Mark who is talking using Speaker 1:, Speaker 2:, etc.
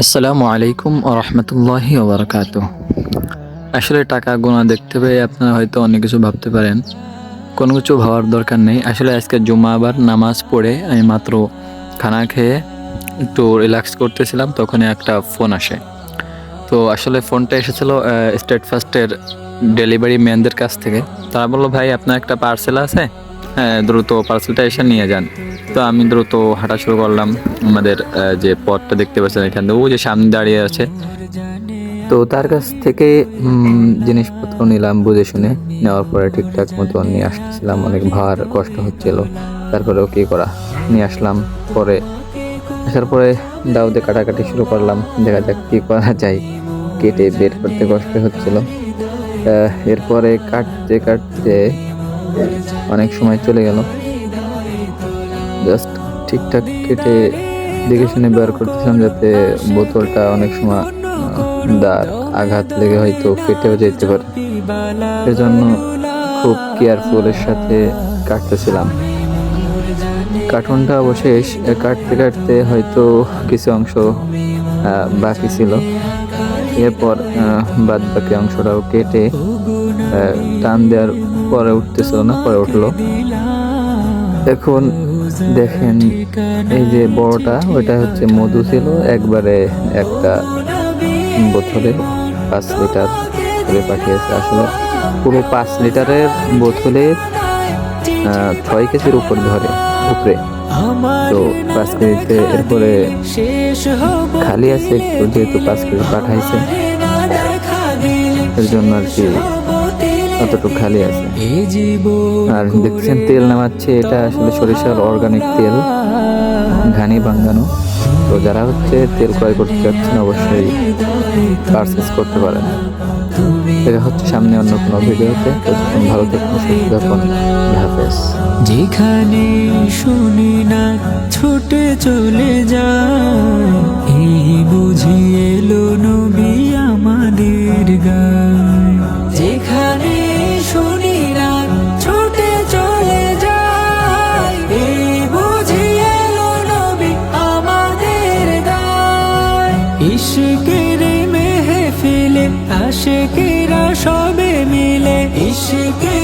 Speaker 1: আসসালামু আলাইকুম রহমতুল্লাহি ওবরাকাতুহ। আসলে টাকা গোনা দেখতে পেয়ে আপনারা হয়তো অনেক কিছু ভাবতে পারেন। কোনো কিছু ভাবার দরকার নেই। আসলে আজকে জুম্মাবার নামাজ পড়ে আমি মাত্র খানা খেয়ে একটু রিল্যাক্স করতেছিলাম, তখনই একটা ফোন আসে। তো আসলে ফোনটা এসেছিল স্টেট ফার্স্টের ডেলিভারি ম্যানদের কাছ থেকে। তারা বললো, ভাই আপনার একটা পার্সেল আছে, হ্যাঁ দ্রুত পার্সেলটা এসে নিয়ে যান। তো আমি দ্রুত হাঁটা শুরু করলাম। আমাদের যে পথটা দেখতে পাচ্ছেন এখান থেকে, ও যে সামনে দাঁড়িয়ে আছে, তো তার কাছ থেকে জিনিসপত্র নিলাম বুঝে শুনে। নেওয়ার পরে ঠিকঠাক মতো নিয়ে আসতেছিলাম, অনেক ভার কষ্ট হচ্ছিল, তারপরেও কি করা, নিয়ে আসলাম। পরে আসার পরে দাউদে কাটাকাটি শুরু করলাম, দেখা যাক কি করা যায়। কেটে বের করতে কষ্ট হচ্ছিল। এরপরে কাটতে কাটতে অনেক সময় চলে গেল। জাস্ট ঠিকঠাক কেটে দেখে শুনে বের করতেছিলাম, যাতে বোতলটা অনেক সময় দাঁড় আঘাত লেগে হয়তো ফেটেও যেতে পারে। এজন্য খুব কেয়ারফুলের সাথে কাটতেছিলাম। কার্টুনটা অবশেষ কাটতে কাটতে হয়তো কিছু অংশ বাকি ছিল। এরপর বাদ বাকি অংশটাও কেটে টান দেওয়ার পরে উঠতেছিল না, পরে উঠলো। এখন দেখেন, এই যে বড়টা, ওইটা হচ্ছে মধু ছিল একবারে একটা বোতলে 5 লিটার করে পাঠিয়েছে। আসলে পুরো 5 লিটারের বোতলে 6 কেজির উপর ধরে উপরে। তো 5 কেজিতে এরপরে খালি আছে একটু, যেহেতু 5 কেজি পাঠাইছে এর জন্য আর কি অতটুকু খালি আছে। আর দেখছেন তেল নামাচ্ছে, এটা আসলে সরিষার অর্গানিক তেল, ঘানি বাঙ্গানো। তো যারা হচ্ছে তেল ক্রয় করতে চাচ্ছেন অবশ্যই পারচেস করতে পারেন। দেখা হচ্ছে সামনে অন্য কোনো ভিডিওতে। ততক্ষণ ভালো থাকুন, সুস্থ থাকুন। হাফেজ।
Speaker 2: যেখানে শুনি না ছুটে চলে যায়, এই বুঝি এলো নবী আমাদের গায়। যেখানে শুনি না ছুটে চলে যায়, এই বুঝি এলো নবী আমাদের গায়। ইশকের মেহফিলে আশিকেরা সবে মিলে, ইশকে